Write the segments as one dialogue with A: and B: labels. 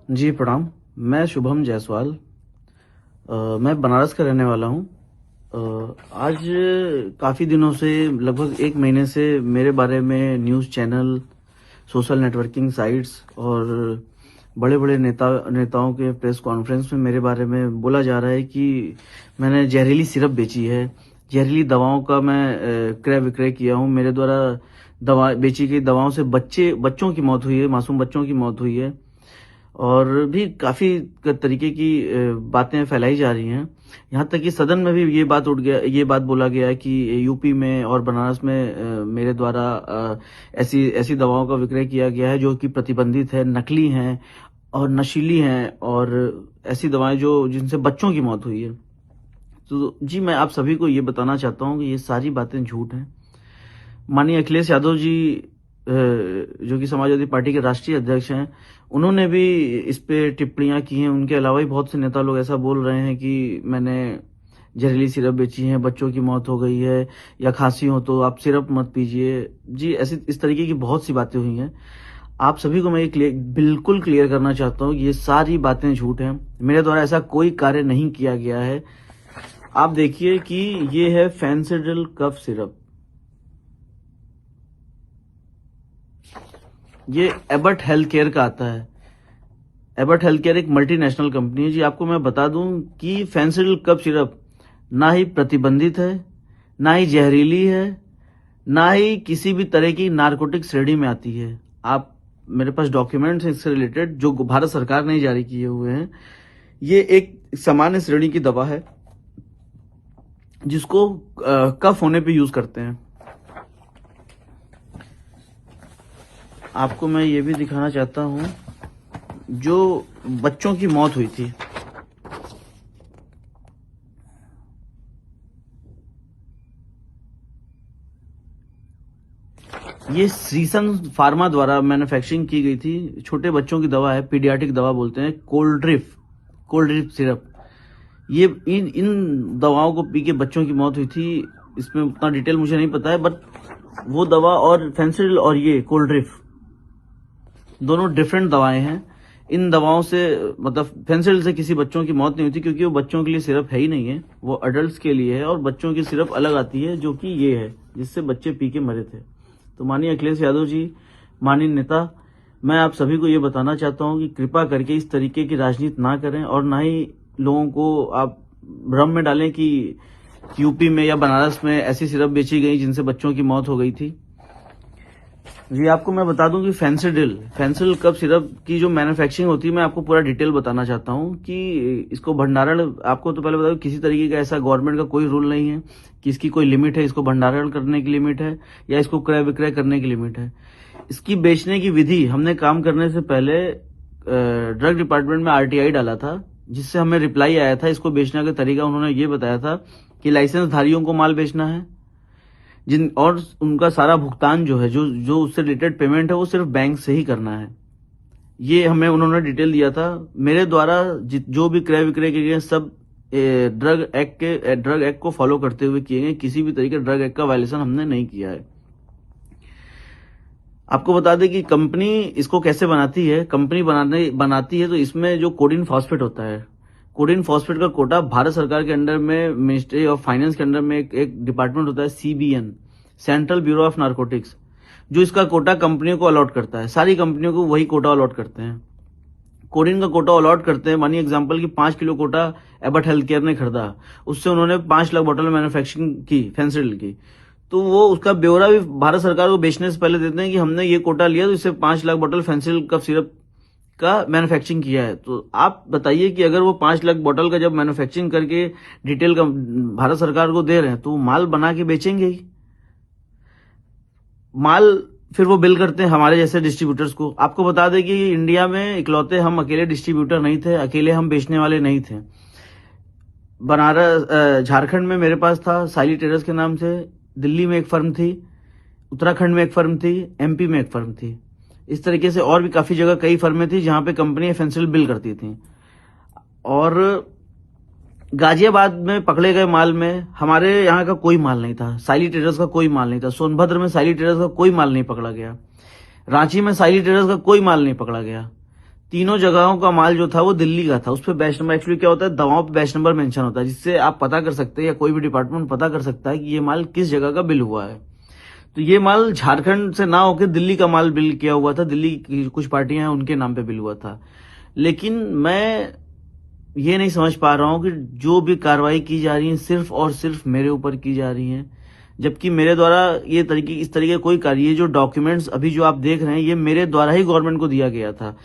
A: जी प्रणाम। मैं शुभम जायसवाल। मैं बनारस का रहने वाला हूँ। आज काफ़ी दिनों से, लगभग एक महीने से मेरे बारे में news channel, social networking sites और बड़े बड़े नेताओं के प्रेस कॉन्फ्रेंस में मेरे बारे में बोला जा रहा है कि मैंने जहरीली सिरप बेची है, जहरीली दवाओं का मैं क्रय विक्रय किया हूँ। मेरे द्वारा दवा बेची गई दवाओं से बच्चों की मौत हुई है, मासूम बच्चों की मौत हुई है। और भी काफ़ी तरीके की बातें फैलाई जा रही हैं। यहाँ तक कि सदन में भी ये बात बोला गया है कि यूपी में और बनारस में मेरे द्वारा ऐसी ऐसी दवाओं का विक्रय किया गया है जो कि प्रतिबंधित है, नकली हैं और नशीली हैं, और ऐसी दवाएं जो जिनसे बच्चों की मौत हुई है। तो जी, मैं आप सभी को ये बताना चाहता हूँ कि ये सारी बातें झूठ हैं। माननीय अखिलेश यादव जी, जो कि समाजवादी पार्टी के राष्ट्रीय अध्यक्ष हैं, उन्होंने भी इस पे टिप्पणियां की हैं। उनके अलावा भी बहुत से नेता लोग ऐसा बोल रहे हैं कि मैंने जहरीली सिरप बेची है, बच्चों की मौत हो गई है, या खांसी हो तो आप सिरप मत पीजिए। जी, ऐसी इस तरीके की बहुत सी बातें हुई हैं। आप सभी को मैं ये बिल्कुल क्लियर करना चाहता हूँ कि ये सारी बातें झूठ हैं। मेरे द्वारा ऐसा कोई कार्य नहीं किया गया है। आप देखिए कि ये है फेंसिडिल कफ सिरप। ये एबट हेल्थ केयर का आता है। एबट हेल्थ केयर एक मल्टीनेशनल कंपनी है। जी, आपको मैं बता दूं कि फेंसिडिल कफ सिरप ना ही प्रतिबंधित है, ना ही जहरीली है, ना ही किसी भी तरह की नारकोटिक श्रेणी में आती है। आप, मेरे पास डॉक्यूमेंट्स हैं इससे रिलेटेड जो भारत सरकार ने जारी किए हुए हैं। ये एक सामान्य श्रेणी की दवा है जिसको कफ होने पे यूज करते हैं। आपको मैं ये भी दिखाना चाहता हूं, जो बच्चों की मौत हुई थी, ये श्रीसन फार्मा द्वारा मैन्युफैक्चरिंग की गई थी। छोटे बच्चों की दवा है, पीडियाट्रिक दवा बोलते हैं, कोल्ड ड्रिप सिरप। ये इन दवाओं को पी के बच्चों की मौत हुई थी। इसमें उतना डिटेल मुझे नहीं पता है, बट वो दवा और फेंसिडिल और ये कोल्ड ड्रिप दोनों डिफरेंट दवाएं हैं। इन दवाओं से, मतलब फेंसिडिल से किसी बच्चों की मौत नहीं हुई थी, क्योंकि वो बच्चों के लिए सिरप है ही नहीं है, वो अडल्ट के लिए है। और बच्चों की सिरप अलग आती है जो कि ये है, जिससे बच्चे पी के मरे थे। तो माननीय अखिलेश यादव जी, माननीय नेता, मैं आप सभी को ये बताना चाहता हूँ कि कृपा करके इस तरीके की राजनीति ना करें, और ना ही लोगों को आप भ्रम में डालें कि यूपी में या बनारस में ऐसी सिरप बेची गई जिनसे बच्चों की मौत हो गई थी। जी, आपको मैं बता दूं कि फेंसिडिल कफ सिरप की जो मैन्युफैक्चरिंग होती है, मैं आपको पूरा डिटेल बताना चाहता हूं कि इसको भंडारण, आपको तो पहले बता दूं, किसी तरीके का ऐसा गवर्नमेंट का कोई रूल नहीं है कि इसकी कोई लिमिट है, इसको भंडारण करने की लिमिट है या इसको क्रय विक्रय करने की लिमिट है। इसकी बेचने की विधि, हमने काम करने से पहले ड्रग डिपार्टमेंट में आरटीआई डाला था, जिससे हमें रिप्लाई आया था। इसको बेचने का तरीका उन्होंने ये बताया था कि लाइसेंस धारियों को माल बेचना है, और उनका सारा भुगतान जो है, जो जो उससे रिलेटेड पेमेंट है, वो सिर्फ बैंक से ही करना है। ये हमें उन्होंने डिटेल दिया था। मेरे द्वारा जो भी क्रय विक्रय किए गए सब ड्रग एक्ट को फॉलो करते हुए किए गए। किसी भी तरीके ड्रग एक्ट का वायलेशन हमने नहीं किया है। आपको बता दें कि कंपनी इसको कैसे बनाती है। कंपनी बनाती है तो इसमें जो कोडिन फॉस्फेट होता है, कोडिन फॉस्फेट का कोटा भारत सरकार के अंडर में, मिनिस्ट्री ऑफ फाइनेंस के अंडर में एक डिपार्टमेंट होता है, CBN, central bureau of narcotics, जो इसका कोटा कंपनियों को अलॉट करता है। सारी कंपनियों को वही कोटा अलॉट करते हैं, कोडिन का कोटा अलॉट करते हैं। मानिए एग्जांपल कि 5 kilo quota Abbott health care ने खरीदा, उससे उन्होंने 5 लाख बोतल मैन्युफैक्चरिंग की फेंसिडिल की, तो वो उसका ब्यौरा भी भारत सरकार को बेचने से पहले देते हैं कि हमने ये कोटा लिया तो इससे 5 लाख बोतल फेंसिडिल कफ सिरप का मैन्युफैक्चरिंग किया है। तो आप बताइए कि अगर वो 5 लाख बोतल का जब मैन्युफैक्चरिंग करके डिटेल का भारत सरकार को दे रहे हैं, तो वो माल बना के बेचेंगे ही। माल फिर वो बिल करते हैं हमारे जैसे डिस्ट्रीब्यूटर्स को। आपको बता दें कि इंडिया में इकलौते हम अकेले डिस्ट्रीब्यूटर नहीं थे, अकेले हम बेचने वाले नहीं थे। बनारस, झारखंड में मेरे पास था साइली ट्रेडर्स के नाम से, दिल्ली में एक फर्म थी, उत्तराखंड में एक फर्म थी, एमपी में एक फर्म थी। इस तरीके से और भी काफी जगह कई फर्में थी जहां पे कंपनी फेंसिडिल बिल करती थी। और गाजियाबाद में पकड़े गए माल में हमारे यहाँ का कोई माल नहीं था, साइली ट्रेडर्स का कोई माल नहीं था। सोनभद्र में साइली ट्रेडर्स का कोई माल नहीं पकड़ा गया, रांची में साइली ट्रेडर्स का कोई माल नहीं पकड़ा गया। तीनों जगहों का माल जो था वो दिल्ली का था। उस पर बैच नंबर, एक्चुअली क्या होता है, दवाओं पे बैच नंबर मेंशन होता है, जिससे आप पता कर सकते हैं या कोई भी डिपार्टमेंट पता कर सकता है कि ये माल किस जगह का बिल हुआ है। तो ये माल झारखंड से ना होकर दिल्ली का माल बिल किया हुआ था, दिल्ली की कुछ पार्टियां हैं उनके नाम पे बिल हुआ था। लेकिन मैं ये नहीं समझ पा रहा हूं कि जो भी कार्रवाई की जा रही है सिर्फ और सिर्फ मेरे ऊपर की जा रही है, जबकि मेरे द्वारा इस तरीके कोई कार्य, ये जो डॉक्यूमेंट्स अभी जो आप देख रहे हैं, ये मेरे द्वारा ही गवर्नमेंट को दिया गया था।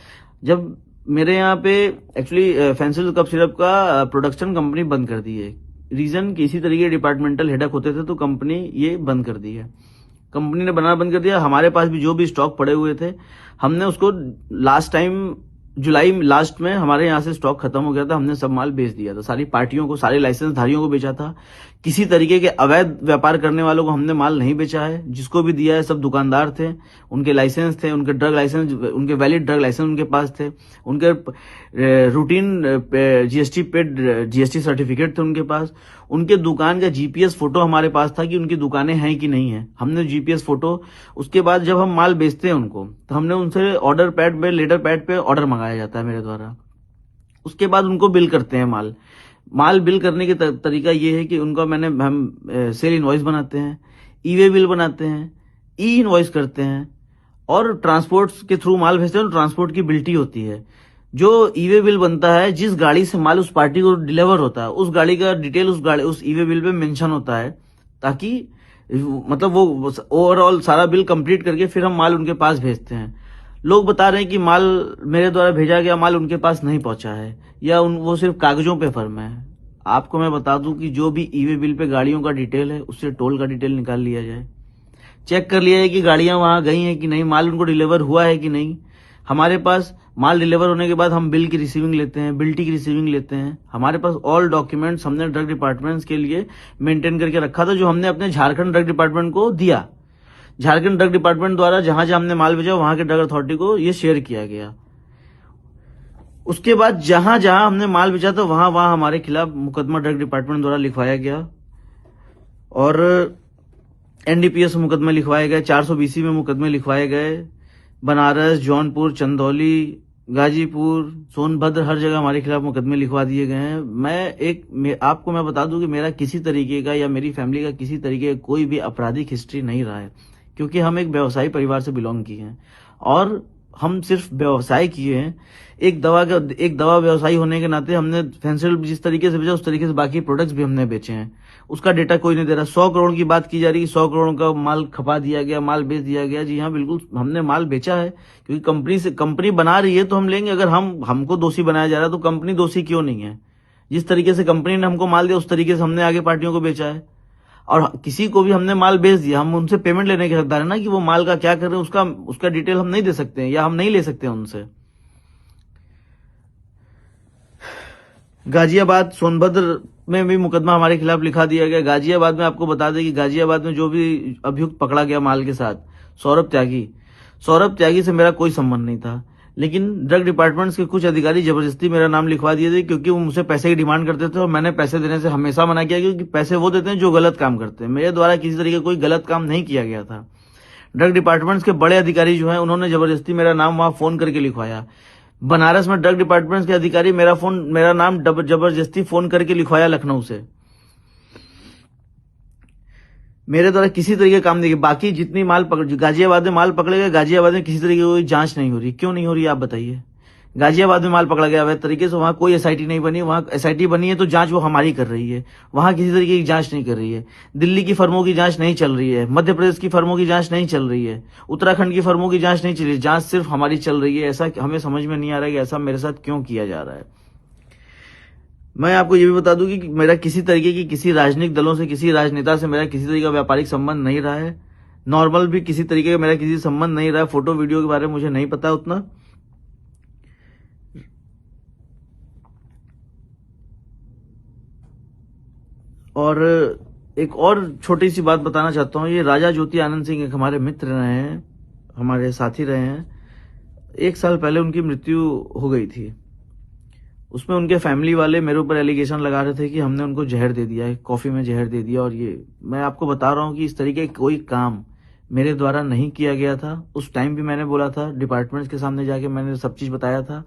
A: जब मेरे यहाँ पे एक्चुअली फेंसिल कफ सिरप का प्रोडक्शन कंपनी बंद कर दी है, रीजन कि इसी तरीके डिपार्टमेंटल हेडक होते थे तो कंपनी ये बंद कर दी है। कंपनी ने बनाना बंद कर दिया। हमारे पास भी जो भी स्टॉक पड़े हुए थे, हमने उसको लास्ट टाइम जुलाई लास्ट में हमारे यहाँ से स्टॉक खत्म हो गया था, हमने सब माल बेच दिया था, सारी पार्टियों को, सारे लाइसेंस धारियों को बेचा था। किसी तरीके के अवैध व्यापार करने वालों को हमने माल नहीं बेचा है। जिसको भी दिया है सब दुकानदार थे, उनके लाइसेंस थे, उनके ड्रग लाइसेंस, उनके वैलिड ड्रग लाइसेंस उनके पास थे, उनके routine GST paid GST certificate थे उनके पास, उनके दुकान का जीपीएस फोटो हमारे पास था कि उनकी दुकानें हैं कि नहीं है, हमने जीपीएस फोटो। उसके बाद जब हम माल बेचते हैं उनको, तो हमने उनसे ऑर्डर पैड पे, लेटर पैड पे ऑर्डर मंगाया जाता है मेरे द्वारा। उसके बाद उनको बिल करते हैं माल बिल करने की तरीका ये है कि उनका हम सेल इनवॉइस बनाते हैं, ई वे बिल बनाते हैं, ई इनवॉइस करते हैं, और ट्रांसपोर्ट के थ्रू माल भेजते हैं तो ट्रांसपोर्ट की बिल्टी होती है। जो ई वे बिल बनता है, जिस गाड़ी से माल उस पार्टी को डिलीवर होता है, उस गाड़ी का डिटेल उस ई वे बिल पे मेंशन होता है, ताकि मतलब वो ओवरऑल सारा बिल कंप्लीट करके फिर हम माल उनके पास भेजते हैं। लोग बता रहे हैं कि माल मेरे द्वारा भेजा गया माल उनके पास नहीं पहुंचा है, या वो सिर्फ कागजों पे फर्म है। आपको मैं बता दूं कि जो भी ई वे बिल पे गाड़ियों का डिटेल है, उससे टोल का डिटेल निकाल लिया जाए, चेक कर लिया जाए कि गाड़ियां वहां गई हैं कि नहीं, माल उनको डिलीवर हुआ है कि नहीं। हमारे पास माल डिलीवर होने के बाद हम बिल की रिसीविंग लेते हैं, बिल्टी की रिसीविंग लेते हैं। हमारे पास ऑल डॉक्यूमेंट्स हमने ड्रग डिपार्टमेंट्स के लिए मेंटेन करके रखा था, जो हमने अपने झारखंड ड्रग डिपार्टमेंट को दिया। झारखंड ड्रग डिपार्टमेंट द्वारा जहां जहां हमने माल भेजा, वहां के ड्रग अथॉरिटी को ये शेयर किया गया। उसके बाद जहां जहां हमने माल भेजा था, वहां वहां हमारे खिलाफ मुकदमा ड्रग डिपार्टमेंट द्वारा लिखवाया गया, और एनडीपीएस में मुकदमे लिखवाए गए, 420 में मुकदमे लिखवाए गए। बनारस, जौनपुर, चंदौली, गाजीपुर, सोनभद्र, हर जगह हमारे खिलाफ मुकदमे लिखवा दिए गए हैं। आपको मैं बता दूं कि मेरा किसी तरीके का या मेरी फैमिली का किसी तरीके का कोई भी आपराधिक हिस्ट्री नहीं रहा है, क्योंकि हम एक व्यवसायी परिवार से बिलोंग किए हैं, और हम सिर्फ व्यवसाय किए हैं। एक दवा व्यवसायी होने के नाते हमने फेंसिल जिस तरीके से बेचा, उस तरीके से बाकी प्रोडक्ट्स भी हमने बेचे हैं। उसका डेटा कोई नहीं दे रहा। 100 करोड़ की बात की जा रही है, 100 करोड़ का माल खपा दिया गया, माल बेच दिया गया। जी हाँ, बिल्कुल हमने माल बेचा है, क्योंकि कंपनी बना रही है तो हम लेंगे। अगर हमको दोषी बनाया जा रहा है तो कंपनी दोषी क्यों नहीं है? जिस तरीके से कंपनी ने हमको माल दिया, उस तरीके से हमने आगे पार्टियों को बेचा है, और किसी को भी हमने माल बेच दिया, हम उनसे पेमेंट लेने के हकदार है ना, कि वो माल का क्या कर रहे हैं, उसका डिटेल हम नहीं दे सकते हैं, या हम नहीं ले सकते हैं उनसे। गाजियाबाद, सोनभद्र में भी मुकदमा हमारे खिलाफ लिखा दिया गया। गाजियाबाद में आपको बता दें कि गाजियाबाद में जो भी अभियुक्त पकड़ा गया माल के साथ, सौरभ त्यागी से मेरा कोई संबंध नहीं था, लेकिन ड्रग डिपार्टमेंट के कुछ अधिकारी जबरदस्ती मेरा नाम लिखवा दिए थे, क्योंकि वो मुझसे पैसे की डिमांड करते थे, और मैंने पैसे देने से हमेशा मना किया, क्योंकि पैसे वो देते हैं जो गलत काम करते हैं। मेरे द्वारा किसी तरीके कोई गलत काम नहीं किया गया था। ड्रग डिपार्टमेंट के बड़े अधिकारी जो हैं, उन्होंने जबरदस्ती मेरा नाम वहां फोन करके लिखवाया। बनारस में ड्रग डिपार्टमेंट के अधिकारी मेरा नाम जबरदस्ती फोन करके लिखवाया लखनऊ से। मेरे द्वारा किसी तरीके का काम नहीं किया। बाकी जितनी गाजियाबाद में माल पकड़े गए, गाजियाबाद में किसी तरीके की कोई जांच नहीं हो रही। क्यों नहीं हो रही आप बताइए? गाजियाबाद में माल पकड़ा गया अवैध तरीके से, वहां कोई एसआईटी नहीं बनी। वहां एसआईटी बनी है तो जांच वो हमारी कर रही है, वहां किसी तरीके की जांच नहीं कर रही है। दिल्ली की फर्मों की जांच नहीं चल रही है, मध्य प्रदेश की फर्मों की जांच नहीं चल रही है, उत्तराखंड की फर्मों की जांच नहीं चल रही है, जांच सिर्फ हमारी चल रही है। ऐसा हमें समझ में नहीं आ रहा है कि ऐसा मेरे साथ क्यों किया जा रहा है। मैं आपको ये भी बता दूं कि मेरा किसी तरीके की किसी राजनीतिक दलों से, किसी राजनेता से मेरा किसी तरीके का व्यापारिक संबंध नहीं रहा है। नॉर्मल भी किसी तरीके का मेरा किसी संबंध नहीं रहा है। फोटो वीडियो के बारे में मुझे नहीं पता उतना। और एक और छोटी सी बात बताना चाहता हूँ। ये राजा ज्योति आनंद सिंह एक हमारे मित्र रहे हैं, हमारे साथी रहे हैं। 1 साल पहले उनकी मृत्यु हो गई थी। उसमें उनके फैमिली वाले मेरे ऊपर एलिगेशन लगा रहे थे कि हमने उनको जहर दे दिया है, कॉफी में जहर दे दिया। और ये मैं आपको बता रहा हूँ कि इस तरीके का कोई काम मेरे द्वारा नहीं किया गया था। उस टाइम भी मैंने बोला था, डिपार्टमेंट्स के सामने जाके मैंने सब चीज बताया था,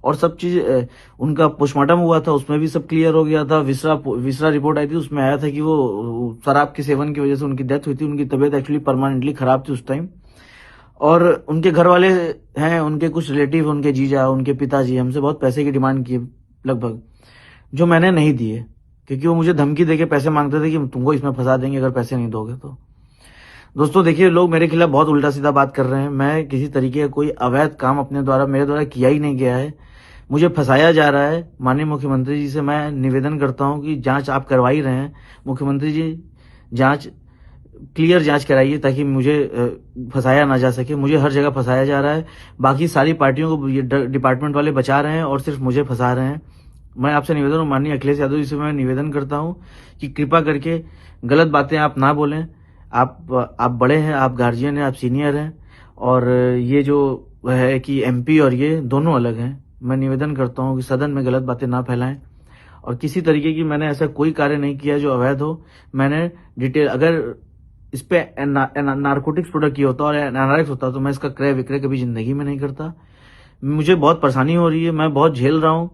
A: और सब चीज उनका पोस्टमार्टम हुआ था, उसमें भी सब क्लियर हो गया था। विसरा रिपोर्ट आई थी, उसमें आया था कि वो शराब के सेवन की वजह से उनकी डेथ हुई थी। उनकी तबीयत एक्चुअली परमानेंटली खराब थी उस टाइम। और उनके घर वाले हैं, उनके कुछ रिलेटिव, उनके जीजा, उनके पिताजी हमसे बहुत पैसे की डिमांड की लगभग, जो मैंने नहीं दिए, क्योंकि वो मुझे धमकी देके पैसे मांगते थे कि तुमको इसमें फंसा देंगे अगर पैसे नहीं दोगे तो। दोस्तों देखिए, लोग मेरे खिलाफ बहुत उल्टा सीधा बात कर रहे हैं। मैं किसी तरीके का कोई अवैध काम मेरे द्वारा किया ही नहीं गया है। मुझे फंसाया जा रहा है। माननीय मुख्यमंत्री जी से मैं निवेदन करता हूं कि जांच आप करवा ही रहे हैं, मुख्यमंत्री जी जांच, क्लियर जांच कराइए, ताकि मुझे फंसाया ना जा सके। मुझे हर जगह फंसाया जा रहा है, बाकी सारी पार्टियों को ये डिपार्टमेंट वाले बचा रहे हैं और सिर्फ मुझे फंसा रहे हैं। मैं आपसे निवेदन हूं, माननीय अखिलेश यादव जी से मैं निवेदन करता हूं कि कृपा करके गलत बातें आप ना बोलें। आप बड़े हैं, आप गार्जियन हैं, आप सीनियर हैं, और ये जो है कि एमपी और ये दोनों अलग हैं। मैं निवेदन करता हूं कि सदन में गलत बातें ना फैलाएं, और किसी तरीके की मैंने ऐसा कोई कार्य नहीं किया जो अवैध हो। मैंने डिटेल, अगर इस पे नारकोटिक्स प्रोडक्ट की होता और एनआरएक्स होता तो मैं इसका क्रय विक्रय कभी जिंदगी में नहीं करता। मुझे बहुत परेशानी हो रही है, मैं बहुत झेल रहा हूं,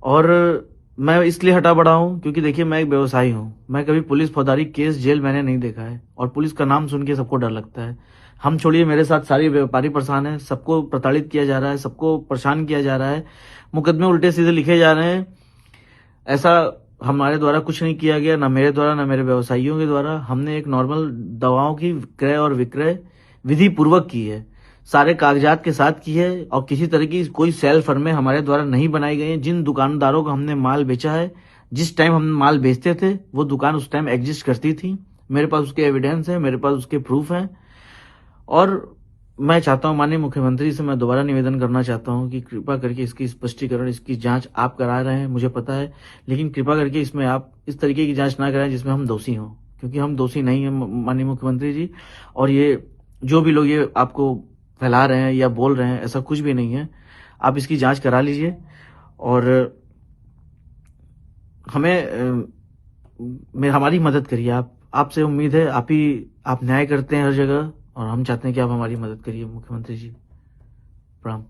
A: और मैं इसलिए हटा बढ़ा हूं क्योंकि देखिए, मैं एक व्यवसायी हूं। मैं कभी पुलिस फौजदारी केस जेल मैंने नहीं देखा है, और पुलिस का नाम सुन के सबको डर लगता है। हम छोड़िए, मेरे साथ सारे व्यापारी परेशान है, सबको प्रताड़ित किया जा रहा है, सबको परेशान किया जा रहा है, मुकदमे उल्टे सीधे लिखे जा रहे हैं। ऐसा हमारे द्वारा कुछ नहीं किया गया, ना मेरे द्वारा, ना मेरे व्यवसायियों के द्वारा। हमने एक नॉर्मल दवाओं की क्रय और विक्रय विधि पूर्वक की है, सारे कागजात के साथ की है, और किसी तरह की कोई सेल फर्में हमारे द्वारा नहीं बनाई गई हैं। जिन दुकानदारों को हमने माल बेचा है, जिस टाइम हम माल बेचते थे, वो दुकान उस टाइम एग्जिस्ट करती थी। मेरे पास उसके एविडेंस है, मेरे पास उसके प्रूफ हैं। और मैं चाहता हूं, माननीय मुख्यमंत्री से मैं दोबारा निवेदन करना चाहता हूं कि कृपा करके इसकी स्पष्टीकरण, इसकी जांच आप करा रहे हैं, मुझे पता है, लेकिन कृपा करके इसमें आप इस तरीके की जांच ना कराएं जिसमें हम दोषी हों, क्योंकि हम दोषी नहीं हैं माननीय मुख्यमंत्री जी। और ये जो भी लोग ये आपको फैला रहे हैं या बोल रहे हैं, ऐसा कुछ भी नहीं है। आप इसकी जांच करा लीजिए, और हमारी मदद करिए। आपसे उम्मीद है, आप न्याय करते हैं हर जगह, और हम चाहते हैं कि आप हमारी मदद करिए मुख्यमंत्री जी। प्रणाम।